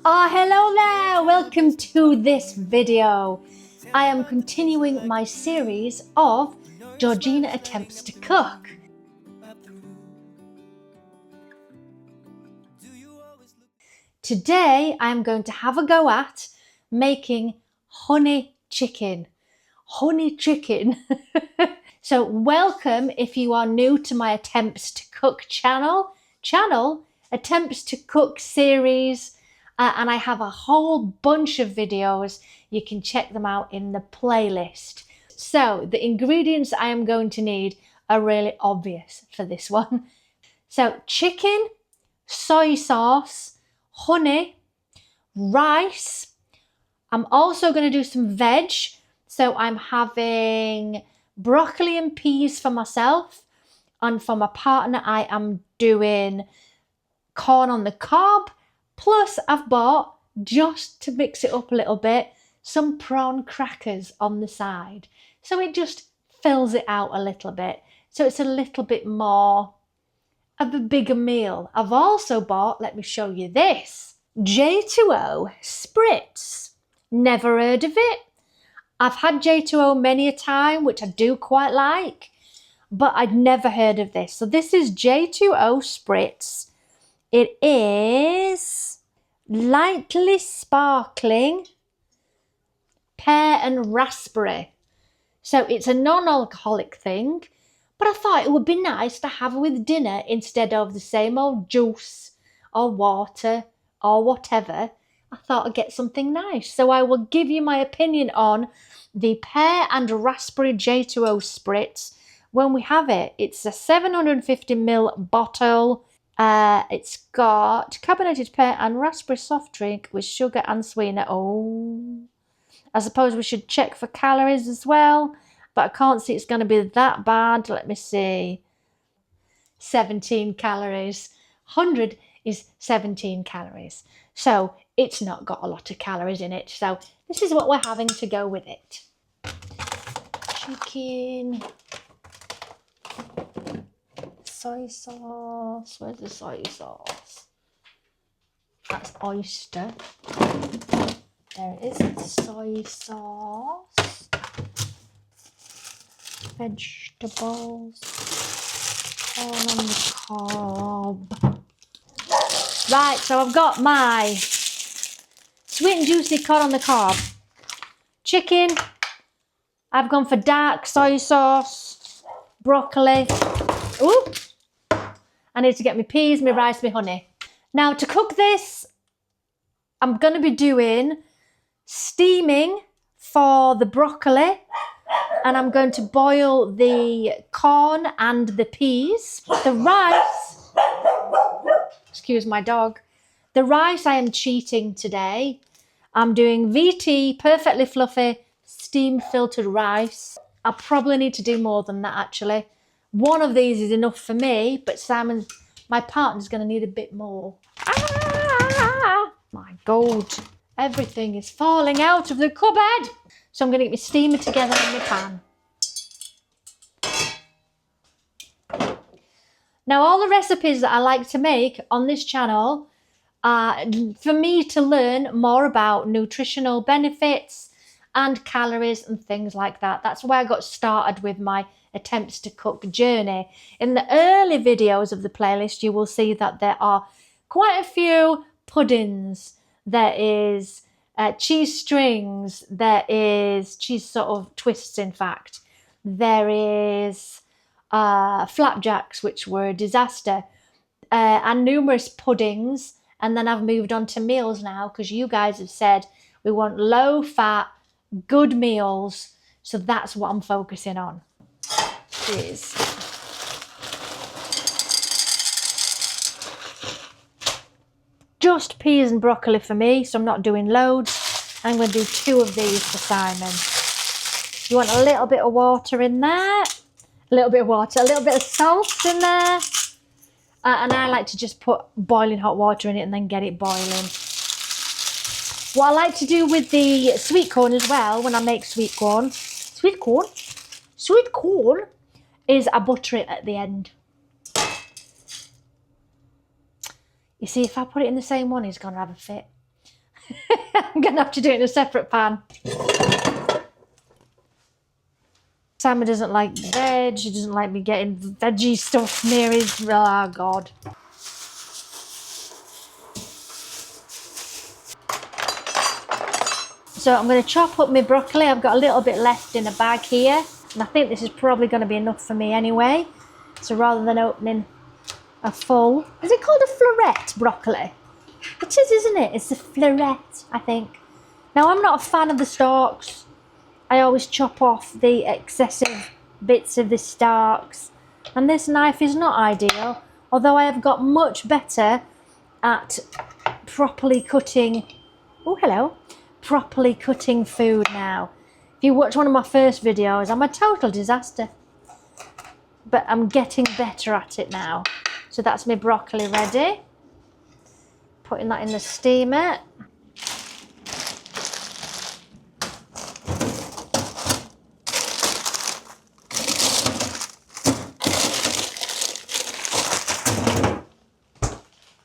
Oh, hello there! Welcome to this video. I am continuing my series of Georgina attempts to cook. Today I'm going to have a go at making honey chicken. Honey chicken. So welcome if you are new to my attempts to cook channel, attempts to cook series. And I have a whole bunch of videos. You can check them out in the playlist. So the ingredients I am going to need are really obvious for this one. So chicken, soy sauce, honey, rice. I'm also going to do some veg. So I'm having broccoli and peas for myself. And for my partner, I am doing corn on the cob. Plus, I've bought, just to mix it up a little bit, some prawn crackers on the side. So it just fills it out a little bit. So it's a little bit more of a bigger meal. I've also bought, let me show you this, J2O Spritz. Never heard of it. I've had J2O many a time, which I do quite like, but I'd never heard of this. So this is J2O Spritz. It is lightly sparkling pear and raspberry. So it's a non-alcoholic thing, but I thought it would be nice to have with dinner instead of the same old juice or water or whatever. I thought I'd get something nice. So I will give you my opinion on the pear and raspberry J2O Spritz when we have it. It's a 750ml bottle. It's got carbonated pear and raspberry soft drink with sugar and sweetener. Oh, I suppose we should check for calories as well, but I can't see it's going to be that bad. Let me see. 17 calories. 100 is 17 calories. So it's not got a lot of calories in it. So this is what we're having to go with it. Chicken. Soy sauce. Where's the soy sauce? That's oyster. There it is. Soy sauce. Vegetables. Corn on the cob. Right, so I've got my sweet and juicy corn on the cob. Chicken. I've gone for dark soy sauce. Broccoli. Ooh. I need to get my peas, my rice, my honey. Now to cook this, I'm going to be doing steaming for the broccoli, and I'm going to boil the corn and the peas. The rice, excuse my dog, the rice I am cheating today. I'm doing VT, perfectly fluffy, steam filtered rice. I probably need to do more than that actually. One of these is enough for me, but my partner's going to need a bit more. Ah, my God. Everything is falling out of the cupboard. So I'm going to get my steamer together in my pan. Now, all the recipes that I like to make on this channel are for me to learn more about nutritional benefits and calories and things like that. That's where I got started with my attempts to cook journey. In the early videos of the playlist, you will see that there are quite a few puddings. There is cheese strings. There is cheese sort of twists, in fact. There is flapjacks, which were a disaster, and numerous puddings. And then I've moved on to meals now because you guys have said we want low fat, good meals. So that's what I'm focusing on. Is just peas and broccoli for me, so I'm not doing loads. I'm going to do 2 of these for Simon. You want a little bit of water in there, a little bit of water, a little bit of salt in there, and I like to just put boiling hot water in it and then get it boiling. What I like to do with the sweet corn as well, when I make sweet corn is I butter it at the end. You see, if I put it in the same one, he's going to have a fit. I'm going to have to do it in a separate pan. Sammy doesn't like veg. He doesn't like me getting veggie stuff near his... Oh, God. So I'm going to chop up my broccoli. I've got a little bit left in a bag here. And I think this is probably going to be enough for me anyway. So rather than opening a full... Is it called a floret broccoli? It is, isn't it? It's a floret, I think. Now, I'm not a fan of the stalks. I always chop off the excessive bits of the stalks. And this knife is not ideal. Although I have got much better at properly cutting... Oh, hello. Properly cutting food now. If you watch one of my first videos, I'm a total disaster. But I'm getting better at it now. So that's my broccoli ready. Putting that in the steamer.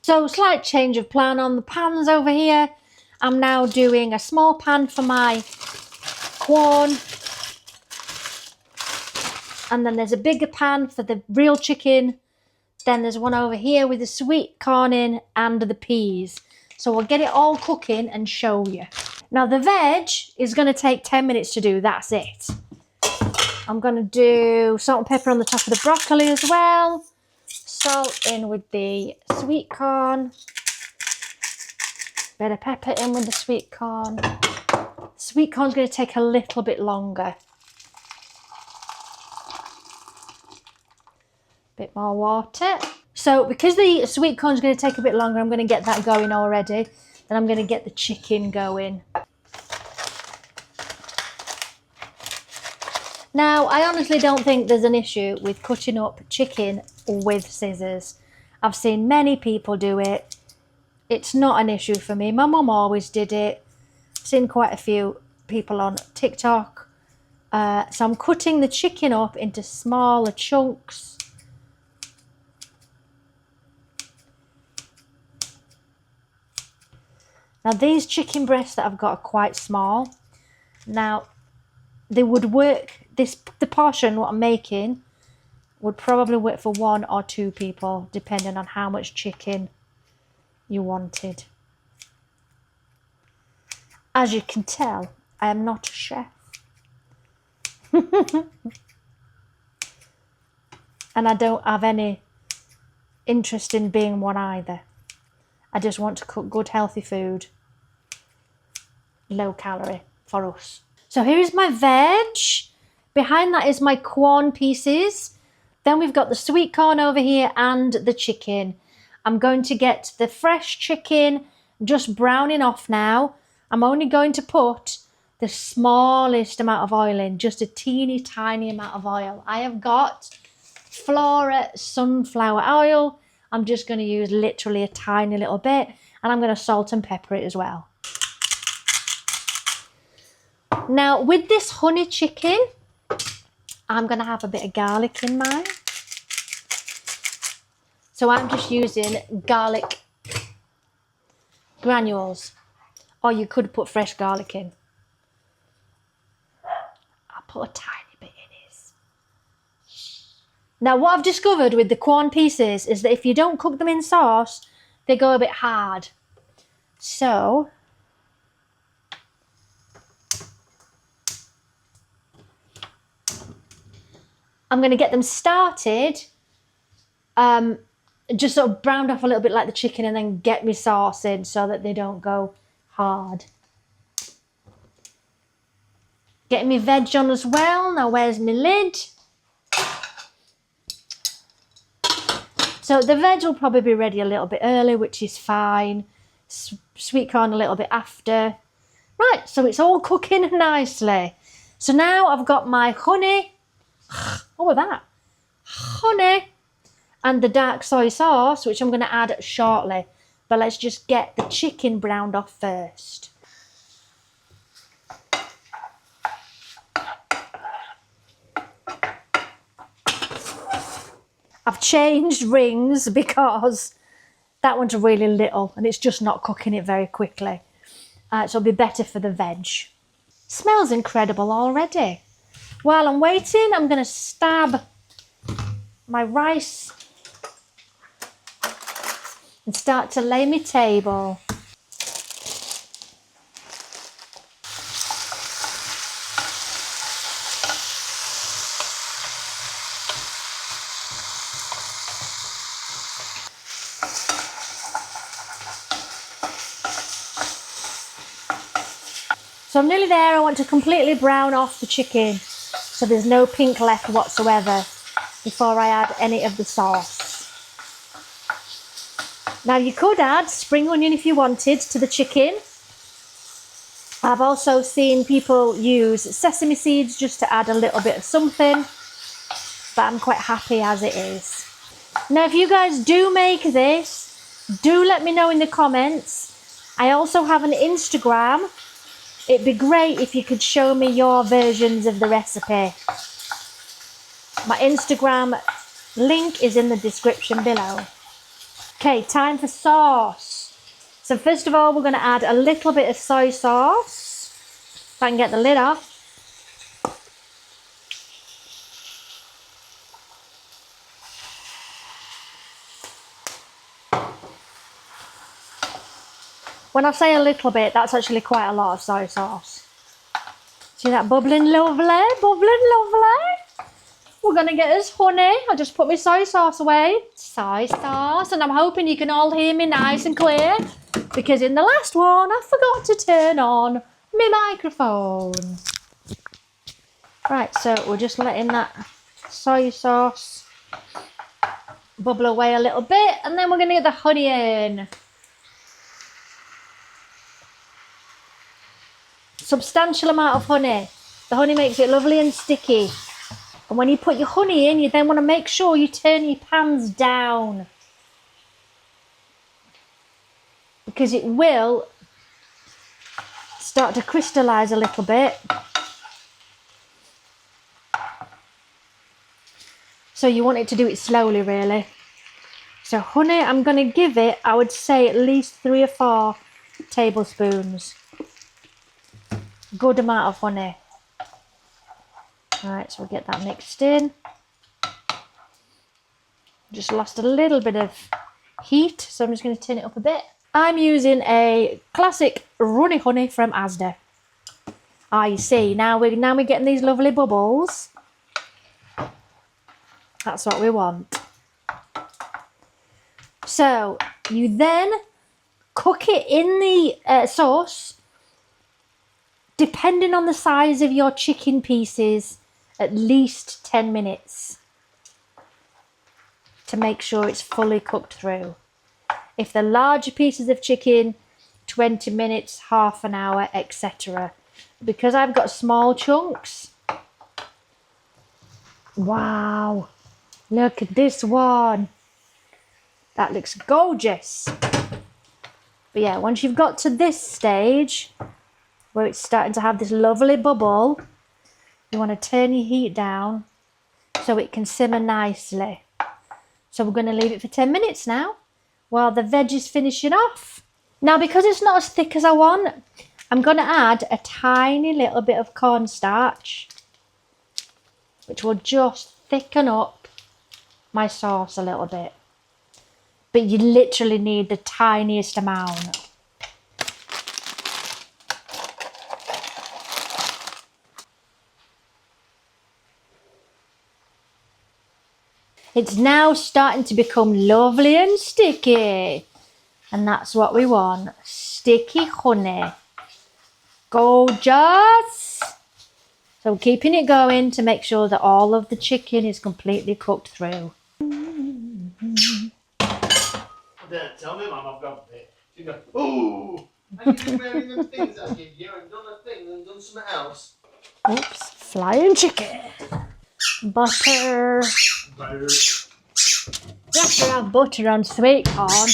So slight change of plan on the pans over here. I'm now doing a small pan for my corn. And then there's a bigger pan for the real chicken. Then there's one over here with the sweet corn in and the peas. So we'll get it all cooking and show you. Now the veg is going to take 10 minutes to do. That's it. I'm going to do salt and pepper on the top of the broccoli as well. Salt in with the sweet corn. Bit of pepper in with the sweet corn. Sweet corn's going to take a little bit longer. Bit more water. So because the sweet corn's going to take a bit longer, I'm going to get that going already. Then I'm going to get the chicken going. Now, I honestly don't think there's an issue with cutting up chicken with scissors. I've seen many people do it. It's not an issue for me. My mum always did it. I've seen quite a few people on TikTok. So I'm cutting the chicken up into smaller chunks. Now these chicken breasts that I've got are quite small. Now they would work, the portion what I'm making would probably work for 1 or 2 people depending on how much chicken you wanted. As you can tell, I am not a chef. And I don't have any interest in being one either. I just want to cook good healthy food, low calorie for us. So here is my veg. Behind that is my corn pieces. Then we've got the sweet corn over here and the chicken. I'm going to get the fresh chicken just browning off now. I'm only going to put the smallest amount of oil in, just a teeny tiny amount of oil. I have got Flora sunflower oil. I'm just going to use literally a tiny little bit, and I'm going to salt and pepper it as well. Now with this honey chicken, I'm going to have a bit of garlic in mine. So I'm just using garlic granules, or you could put fresh garlic in. I'll put a tiny bit in this. Now what I've discovered with the corn pieces is that if you don't cook them in sauce, they go a bit hard. So I'm going to get them started, just sort of browned off a little bit like the chicken, and then get my sauce in so that they don't go hard. Getting my veg on as well. Now where's my lid? So the veg will probably be ready a little bit early, which is fine. Sweet corn a little bit after. Right, so it's all cooking nicely. So now I've got my honey. What was that? Honey and the dark soy sauce, which I'm going to add shortly. But let's just get the chicken browned off first. I've changed rings because that one's really little and it's just not cooking it very quickly. So it'll be better for the veg. Smells incredible already. While I'm waiting, I'm going to stab my rice and start to lay my table. So I'm nearly there. I want to completely brown off the chicken so there's no pink left whatsoever before I add any of the sauce. Now you could add spring onion if you wanted to the chicken. I've also seen people use sesame seeds just to add a little bit of something, but I'm quite happy as it is. Now if you guys do make this, do let me know in the comments. I also have an Instagram. It'd be great if you could show me your versions of the recipe. My Instagram link is in the description below. Okay, time for sauce. So first of all, we're going to add a little bit of soy sauce. If I can get the lid off. When I say a little bit, that's actually quite a lot of soy sauce. See that bubbling lovely? Bubbling lovely. We're going to get us honey. I just put my soy sauce away. Soy sauce. And I'm hoping you can all hear me nice and clear, because in the last one, I forgot to turn on my microphone. Right, so we're just letting that soy sauce bubble away a little bit. And then we're going to get the honey in. Substantial amount of honey. The honey makes it lovely and sticky. And when you put your honey in, you then want to make sure you turn your pans down, because it will start to crystallize a little bit. So you want it to do it slowly, really. So honey, I'm going to give it, I would say, at least 3 or 4 tablespoons. Good amount of honey. Alright, so we'll get that mixed in. Just lost a little bit of heat, so I'm just going to turn it up a bit. I'm using a classic runny honey from Asda. Ah, you see, now we're getting these lovely bubbles. That's what we want. So you then cook it in the sauce, depending on the size of your chicken pieces, at least 10 minutes to make sure it's fully cooked through. If they're larger pieces of chicken, 20 minutes, half an hour, etc. Because I've got small chunks. Wow, look at this one. That looks gorgeous. But yeah, once you've got to this stage, where it's starting to have this lovely bubble, you want to turn your heat down so it can simmer nicely. So we're going to leave it for 10 minutes now while the veg is finishing off. Now, because it's not as thick as I want, I'm going to add a tiny little bit of cornstarch, which will just thicken up my sauce a little bit. But you literally need the tiniest amount. It's now starting to become lovely and sticky. And that's what we want. Sticky honey. Gorgeous. So we're keeping it going to make sure that all of the chicken is completely cooked through. Don't tell me, Mum, I've got a bit. She goes, ooh! And you've been wearing them things I give you and done a thing and done something else. Oops, flying chicken. Butter. Butter. You have to have butter on sweet corn.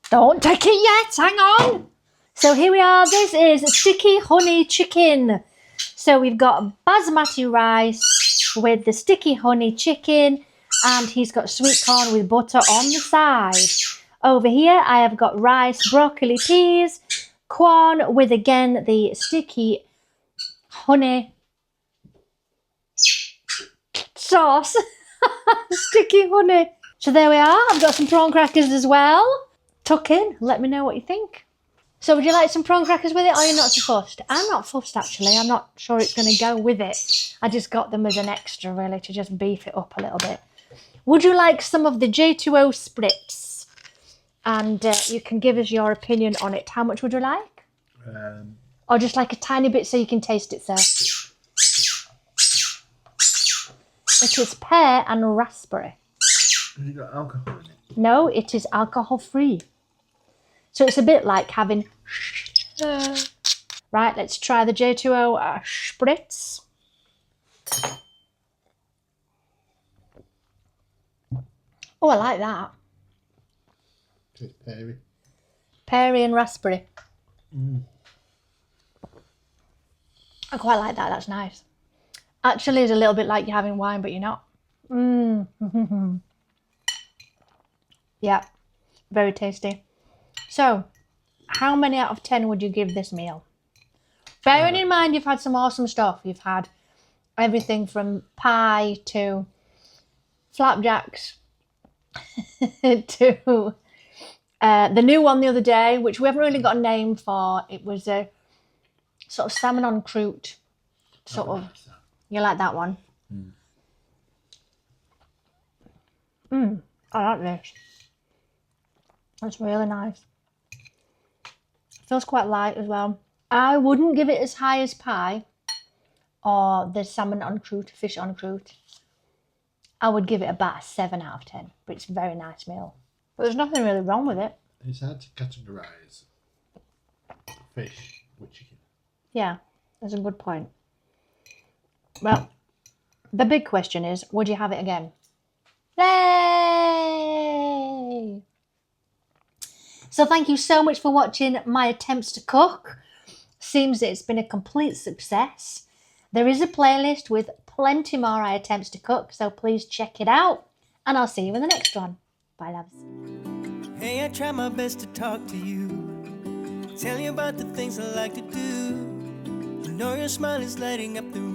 Don't take it yet, hang on. So here we are, this is sticky honey chicken. So we've got basmati rice with the sticky honey chicken, and he's got sweet corn with butter on the side. Over here I have got rice, broccoli, peas, corn with again the sticky honey sauce. Sticky honey. So there we are, I've got some prawn crackers as well. Tuck in, let me know what you think. So would you like some prawn crackers with it, or you're not so fussed? I'm not fussed actually, I'm not sure it's going to go with it. I just got them as an extra really to just beef it up a little bit. Would you like some of the J2O spritz? And you can give us your opinion on it. How much would you like? Or just like a tiny bit so you can taste it, sir? It is pear and raspberry. Has it got alcohol in it? No, it is alcohol free. So it's a bit like having... Right, let's try the J2O spritz. Oh, I like that. It's peary. Peary and raspberry. I quite like that, that's nice. Actually, it's a little bit like you're having wine, but you're not. Yeah, very tasty. So, how many out of 10 would you give this meal? Bearing in mind you've had some awesome stuff. You've had everything from pie to flapjacks to the new one the other day, which we haven't really got a name for. It was a sort of salmon en croûte. Sort of. You like that one? I like this. That's really nice. Feels quite light as well. I wouldn't give it as high as pie or the salmon en croûte, fish en croûte. I would give it about a 7 out of 10, but it's a very nice meal. But there's nothing really wrong with it. It's hard to categorise fish with chicken. Yeah, that's a good point. Well, the big question is, would you have it again? Yay! So thank you so much for watching my attempts to cook. Seems it's been a complete success. There is a playlist with plenty more attempts to cook, so please check it out. And I'll see you in the next one. Bye, loves. Hey, I try my best to talk to you, tell you about the things I like to do. You know your smile is lighting up the